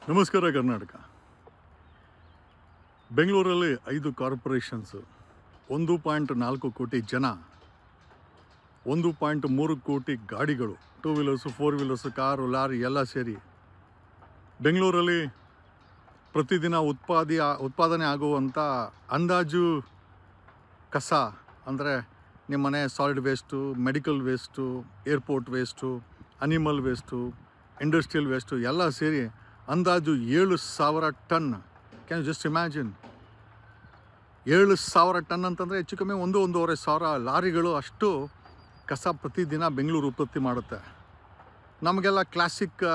ನಮಸ್ಕಾರ ಕರ್ನಾಟಕ. ಬೆಂಗಳೂರಲ್ಲಿ 5 ಕಾರ್ಪೊರೇಷನ್ಸು, 1.4 ಕೋಟಿ ಜನ, 1.3 ಕೋಟಿ ಗಾಡಿಗಳು, 2 ವೀಲರ್ಸು, 4 ವೀಲರ್ಸು, ಕಾರು, ಲಾರಿ ಎಲ್ಲ ಸೇರಿ ಬೆಂಗಳೂರಲ್ಲಿ ಪ್ರತಿದಿನ ಉತ್ಪಾದನೆ ಆಗುವಂಥ ಅಂದಾಜು ಕಸ ಅಂದರೆ ನಿಮ್ಮನೆ solid waste, medical waste, airport waste, animal waste, industrial waste ಎಲ್ಲ ಸೇರಿ ಅಂದಾಜು 7,000 ton. Can just imagine, 7,000 ton ಅಂತಂದರೆ ಹೆಚ್ಚು ಕಮ್ಮಿ 1-1.5 ಲಾರಿಗಳು ಅಷ್ಟು ಕಸ ಪ್ರತಿದಿನ ಬೆಂಗಳೂರು ಉತ್ಪತ್ತಿ ಮಾಡುತ್ತೆ. ನಮಗೆಲ್ಲ ಕ್ಲಾಸಿಕ್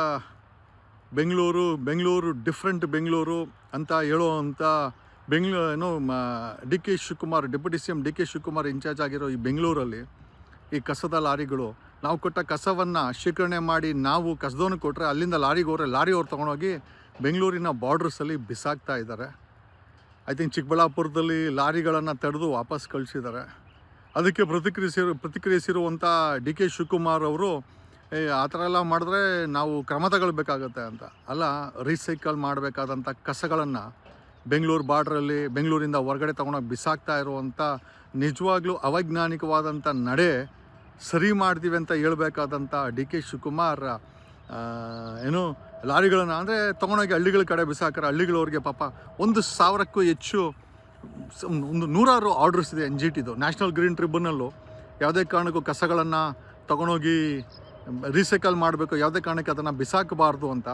ಬೆಂಗಳೂರು ಡಿಫ್ರೆಂಟ್ ಬೆಂಗಳೂರು ಅಂತ ಹೇಳುವಂಥ D K Shivakumar, deputy C M D K Shivakumar incharge ಆಗಿರೋ ಈ ಬೆಂಗಳೂರಲ್ಲಿ ಈ ಕಸದ ಲಾರಿಗಳು, ನಾವು ಕೊಟ್ಟ ಕಸವನ್ನು ಶೇಖರಣೆ ಮಾಡಿ ನಾವು ಕಸದವನು ಕೊಟ್ಟರೆ ಅಲ್ಲಿಂದ ಲಾರಿಯವ್ರು ತೊಗೊಂಡೋಗಿ ಬೆಂಗಳೂರಿನ ಬಾರ್ಡ್ರಸಲ್ಲಿ ಬಿಸಾಕ್ತಾ ಇದ್ದಾರೆ. ಐ ಥಿಂಕ್ ಚಿಕ್ಕಬಳ್ಳಾಪುರದಲ್ಲಿ ಲಾರಿಗಳನ್ನು ತಡೆದು ವಾಪಸ್ ಕಳಿಸಿದ್ದಾರೆ. ಅದಕ್ಕೆ ಪ್ರತಿಕ್ರಿಯಿಸಿರುವಂಥ ಡಿ ಕೆ ಶಿವಕುಮಾರ್ ಅವರು ಆ ಥರ ಎಲ್ಲ ಮಾಡಿದ್ರೆ ನಾವು ಕ್ರಮ ತಗೊಳ್ಬೇಕಾಗತ್ತೆ ಅಂತ. ಅಲ್ಲ, ರೀಸೈಕಲ್ ಮಾಡಬೇಕಾದಂಥ ಕಸಗಳನ್ನು ಬೆಂಗಳೂರು ಬಾರ್ಡ್ರಲ್ಲಿ ಬೆಂಗಳೂರಿಂದ ಹೊರಗಡೆ ತೊಗೊಂಡೋಗಿ ಬಿಸಾಕ್ತಾ ಇರುವಂಥ ನಿಜವಾಗ್ಲೂ ಅವೈಜ್ಞಾನಿಕವಾದಂಥ ನಡೆ ಸರಿ ಮಾಡ್ತೀವಿ ಅಂತ ಹೇಳ್ಬೇಕಾದಂಥ ಡಿ ಕೆ ಶಿವಕುಮಾರ್ ಲಾರಿಗಳನ್ನು ಅಂದರೆ ತೊಗೊಂಡೋಗಿ ಹಳ್ಳಿಗಳ ಕಡೆ ಬಿಸಾಕ್ತಾರೆ. ಹಳ್ಳಿಗಳವ್ರಿಗೆ ಪಾಪ 1,000ಕ್ಕೂ ಹೆಚ್ಚು ಒಂದು 100 ಆರ್ಡರ್ಸ್ ಇದೆ NGTದು, ನ್ಯಾಷನಲ್ ಗ್ರೀನ್ ಟ್ರಿಬ್ಯುನಲ್ಲು. ಯಾವುದೇ ಕಾರಣಕ್ಕೂ ಕಸಗಳನ್ನು ತೊಗೊಂಡೋಗಿ ರೀಸೈಕಲ್ ಮಾಡಬೇಕು, ಯಾವುದೇ ಕಾರಣಕ್ಕೆ ಅದನ್ನು ಬಿಸಾಕಬಾರ್ದು ಅಂತ.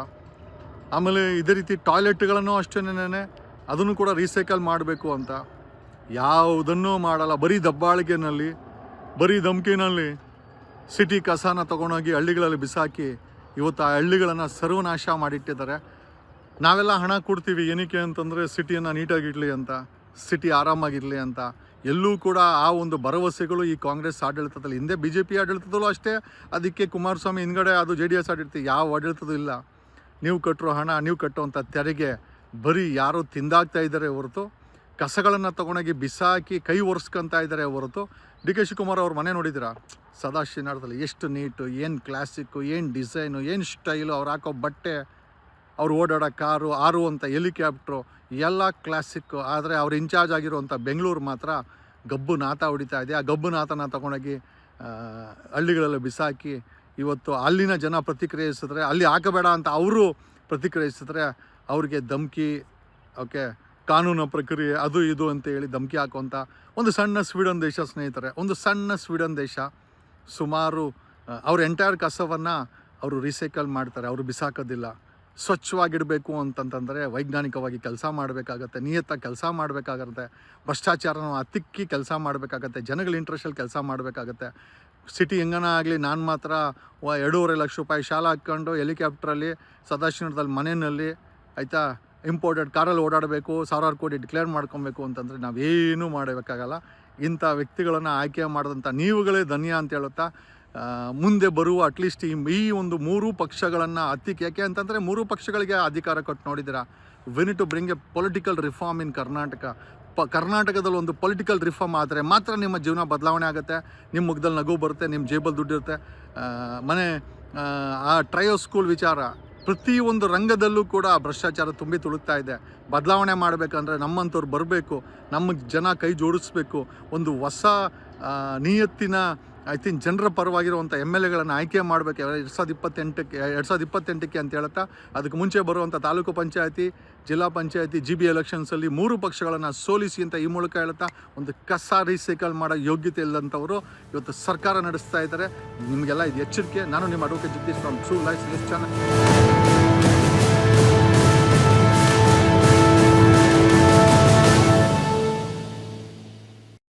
ಆಮೇಲೆ ಇದೇ ರೀತಿ ಟಾಯ್ಲೆಟ್ಗಳನ್ನು ಅಷ್ಟೇನೆ ಅದನ್ನು ಕೂಡ ರೀಸೈಕಲ್ ಮಾಡಬೇಕು ಅಂತ. ಯಾವುದನ್ನೂ ಮಾಡಲ್ಲ, ಬರೀ ದಬ್ಬಾಳಿಕೆನಲ್ಲಿ, ಬರೀ ಧಮ್ಕಿನಲ್ಲಿ ಸಿಟಿ ಕಸನ ತೊಗೊಂಡೋಗಿ ಹಳ್ಳಿಗಳಲ್ಲಿ ಬಿಸಾಕಿ ಇವತ್ತು ಆ ಹಳ್ಳಿಗಳನ್ನು ಸರ್ವನಾಶ ಮಾಡಿಟ್ಟಿದ್ದಾರೆ. ನಾವೆಲ್ಲ ಹಣ ಕೊಡ್ತೀವಿ ಏನಕ್ಕೆ ಅಂತಂದರೆ ಸಿಟಿಯನ್ನು ನೀಟಾಗಿರಲಿ ಅಂತ, ಸಿಟಿ ಆರಾಮಾಗಿರಲಿ ಅಂತ. ಎಲ್ಲೂ ಕೂಡ ಆ ಒಂದು ಭರವಸೆಗಳು ಈ ಕಾಂಗ್ರೆಸ್ ಆಡಳಿತದಲ್ಲಿ, ಹಿಂದೆ BJP ಆಡಳಿತದಲ್ಲೂ ಅಷ್ಟೇ. ಅದಕ್ಕೆ ಕುಮಾರಸ್ವಾಮಿ ಹಿಂದ್ಗಡೆ ಅದು JDS ಆಡಳಿತ, ಯಾವ ಆಡಳಿತದೂ ಇಲ್ಲ. ನೀವು ಕಟ್ಟರೋ ಹಣ, ನೀವು ಕಟ್ಟುವಂಥ ತೆರಿಗೆ ಬರೀ ಯಾರೋ ತಿಂದಾಗ್ತಾ ಇದ್ದಾರೆ ಹೊರತು, ಕಸಗಳನ್ನು ತೊಗೊಂಡೋಗಿ ಬಿಸಾಕಿ ಕೈ ಒರೆಸ್ಕೊತಾ ಇದ್ದಾರೆ ಹೊರತು. ಡಿ ಕೆ ಶಿವಕುಮಾರ್ ಅವ್ರ ಮನೆ ನೋಡಿದ್ದೀರಾ? ಸದಾಶಿವನಗರದಲ್ಲಿ ಎಷ್ಟು ನೀಟು, ಏನು ಕ್ಲಾಸಿಕ್ಕು, ಏನು ಡಿಸೈನು, ಏನು ಸ್ಟೈಲು, ಅವ್ರು ಹಾಕೋ ಬಟ್ಟೆ, ಅವ್ರು ಓಡಾಡೋ ಕಾರು, ಆರುವಂಥ ಹೆಲಿಕಾಪ್ಟ್ರು ಎಲ್ಲ ಕ್ಲಾಸಿಕ್ಕು. ಆದರೆ ಅವ್ರು ಇನ್ಚಾರ್ಜ್ ಆಗಿರುವಂಥ ಬೆಂಗಳೂರು ಮಾತ್ರ ಗಬ್ಬು ನಾತ ಹೊಡಿತಾ ಇದೆ. ಆ ಗಬ್ಬು ನಾತನ ತೊಗೊಂಡೋಗಿ ಹಳ್ಳಿಗಳಲ್ಲಿ ಬಿಸಾಕಿ ಇವತ್ತು ಅಲ್ಲಿನ ಜನ ಪ್ರತಿಕ್ರಿಯಿಸಿದ್ರೆ, ಅಲ್ಲಿ ಹಾಕಬೇಡ ಅಂತ ಅವರು ಪ್ರತಿಕ್ರಿಯಿಸಿದ್ರೆ ಅವ್ರಿಗೆ ಧಮ್ಕಿ, ಓಕೆ, ಕಾನೂನು ಪ್ರಕ್ರಿಯೆ ಅದು ಇದು ಅಂತ ಹೇಳಿ ಧಮ್ಕಿ ಹಾಕುವಂಥ ಒಂದು ಸಣ್ಣ ಸ್ವೀಡನ್ ದೇಶ ಸ್ನೇಹಿತರೆ. ಒಂದು ಸಣ್ಣ ಸ್ವೀಡನ್ ದೇಶ ಸುಮಾರು ಅವ್ರ ಎಂಟೈರ್ ಕಸವನ್ನು ಅವರು ರೀಸೈಕಲ್ ಮಾಡ್ತಾರೆ, ಅವರು ಬಿಸಾಕೋದಿಲ್ಲ. ಸ್ವಚ್ಛವಾಗಿಡಬೇಕು ಅಂತಂತಂದರೆ ವೈಜ್ಞಾನಿಕವಾಗಿ ಕೆಲಸ ಮಾಡಬೇಕಾಗತ್ತೆ, ನಿಯತ್ತಾಗಿ ಕೆಲಸ ಮಾಡಬೇಕಾಗತ್ತೆ, ಭ್ರಷ್ಟಾಚಾರನ ಹತ್ತಿಕ್ಕಿ ಕೆಲಸ ಮಾಡಬೇಕಾಗತ್ತೆ, ಜನಗಳ ಇಂಟ್ರೆಸ್ಟಲ್ಲಿ ಕೆಲಸ ಮಾಡಬೇಕಾಗತ್ತೆ. ಸಿಟಿ ಹೆಂಗನ ಆಗಲಿ, ನಾನು ಮಾತ್ರ 2.5 ಲಕ್ಷ ರೂಪಾಯಿ ಶಾಲ ಹಾಕ್ಕೊಂಡು ಹೆಲಿಕಾಪ್ಟ್ರಲ್ಲಿ ಸದಾಶಿವನಗರದಲ್ಲಿ ಮನೆಯಲ್ಲಿ ಆಯಿತಾ ಇಂಪೋರ್ಟೆಡ್ ಕಾರಲ್ಲಿ ಓಡಾಡಬೇಕು, 1,000 ಕೋಟಿ ಡಿಕ್ಲೇರ್ ಮಾಡ್ಕೊಬೇಕು ಅಂತಂದರೆ ನಾವೇನೂ ಮಾಡಬೇಕಾಗಲ್ಲ. ಇಂಥ ವ್ಯಕ್ತಿಗಳನ್ನು ಆಯ್ಕೆ ಮಾಡಿದಂಥ ನೀವುಗಳೇ ಧನ್ಯ ಅಂತ ಹೇಳುತ್ತಾ, ಮುಂದೆ ಬರುವ ಅಟ್ಲೀಸ್ಟ್ ಈ ಒಂದು 3 ಪಕ್ಷಗಳನ್ನು ಯಾಕೆ ಅಂತಂದರೆ 3 ಪಕ್ಷಗಳಿಗೆ ಅಧಿಕಾರ ಕೊಟ್ಟು ನೋಡಿದ್ದೀರಾ. We need to bring a political reform in Karnataka. ಕರ್ನಾಟಕದಲ್ಲಿ ಒಂದು ಪೊಲಿಟಿಕಲ್ ರಿಫಾರ್ಮ್ ಆದರೆ ಮಾತ್ರ ನಿಮ್ಮ ಜೀವನ ಬದಲಾವಣೆ ಆಗುತ್ತೆ, ನಿಮ್ಮ ಮುಖದಲ್ಲಿ ನಗು ಬರುತ್ತೆ, ನಿಮ್ಮ ಜೇಬಲ್ಲಿ ದುಡ್ಡಿರುತ್ತೆ. ಆ ಟ್ರಯೋ ಸ್ಕೂಲ್ ವಿಚಾರ, ಪ್ರತಿಯೊಂದು ರಂಗದಲ್ಲೂ ಕೂಡ ಭ್ರಷ್ಟಾಚಾರ ತುಂಬಿ ತುಳುಕ್ತಾ ಇದೆ. ಬದಲಾವಣೆ ಮಾಡಬೇಕಂದ್ರೆ ನಮ್ಮಂಥವ್ರು ಬರಬೇಕು, ನಮ್ಮ ಜನ ಕೈ ಜೋಡಿಸ್ಬೇಕು. ಒಂದು ಹೊಸ ನಿಯತ್ತಿನ ಜನರ ಪರವಾಗಿರುವಂಥ MLAಗಳನ್ನು ಆಯ್ಕೆ ಮಾಡಬೇಕು 2028ಕ್ಕೆ ಅಂತ ಹೇಳ್ತಾ, ಅದಕ್ಕೆ ಮುಂಚೆ ಬರುವಂಥ ತಾಲೂಕು ಪಂಚಾಯತಿ, ಜಿಲ್ಲಾ ಪಂಚಾಯತಿ, GB ಎಲೆಕ್ಷನ್ಸಲ್ಲಿ 3 ಪಕ್ಷಗಳನ್ನು ಸೋಲಿಸಿ ಅಂತ ಈ ಮೂಲಕ ಹೇಳ್ತಾ, ಒಂದು ಕಸ ರೀಸೈಕಲ್ ಮಾಡೋ ಯೋಗ್ಯತೆ ಇಲ್ಲದಂಥವರು ಇವತ್ತು ಸರ್ಕಾರ ನಡೆಸ್ತಾ ಇದ್ದಾರೆ. ನಿಮಗೆಲ್ಲ ಇದು ಎಚ್ಚರಿಕೆ. ನಾನು ನಿಮ್ಮ advocate Jagadish from true life news channel.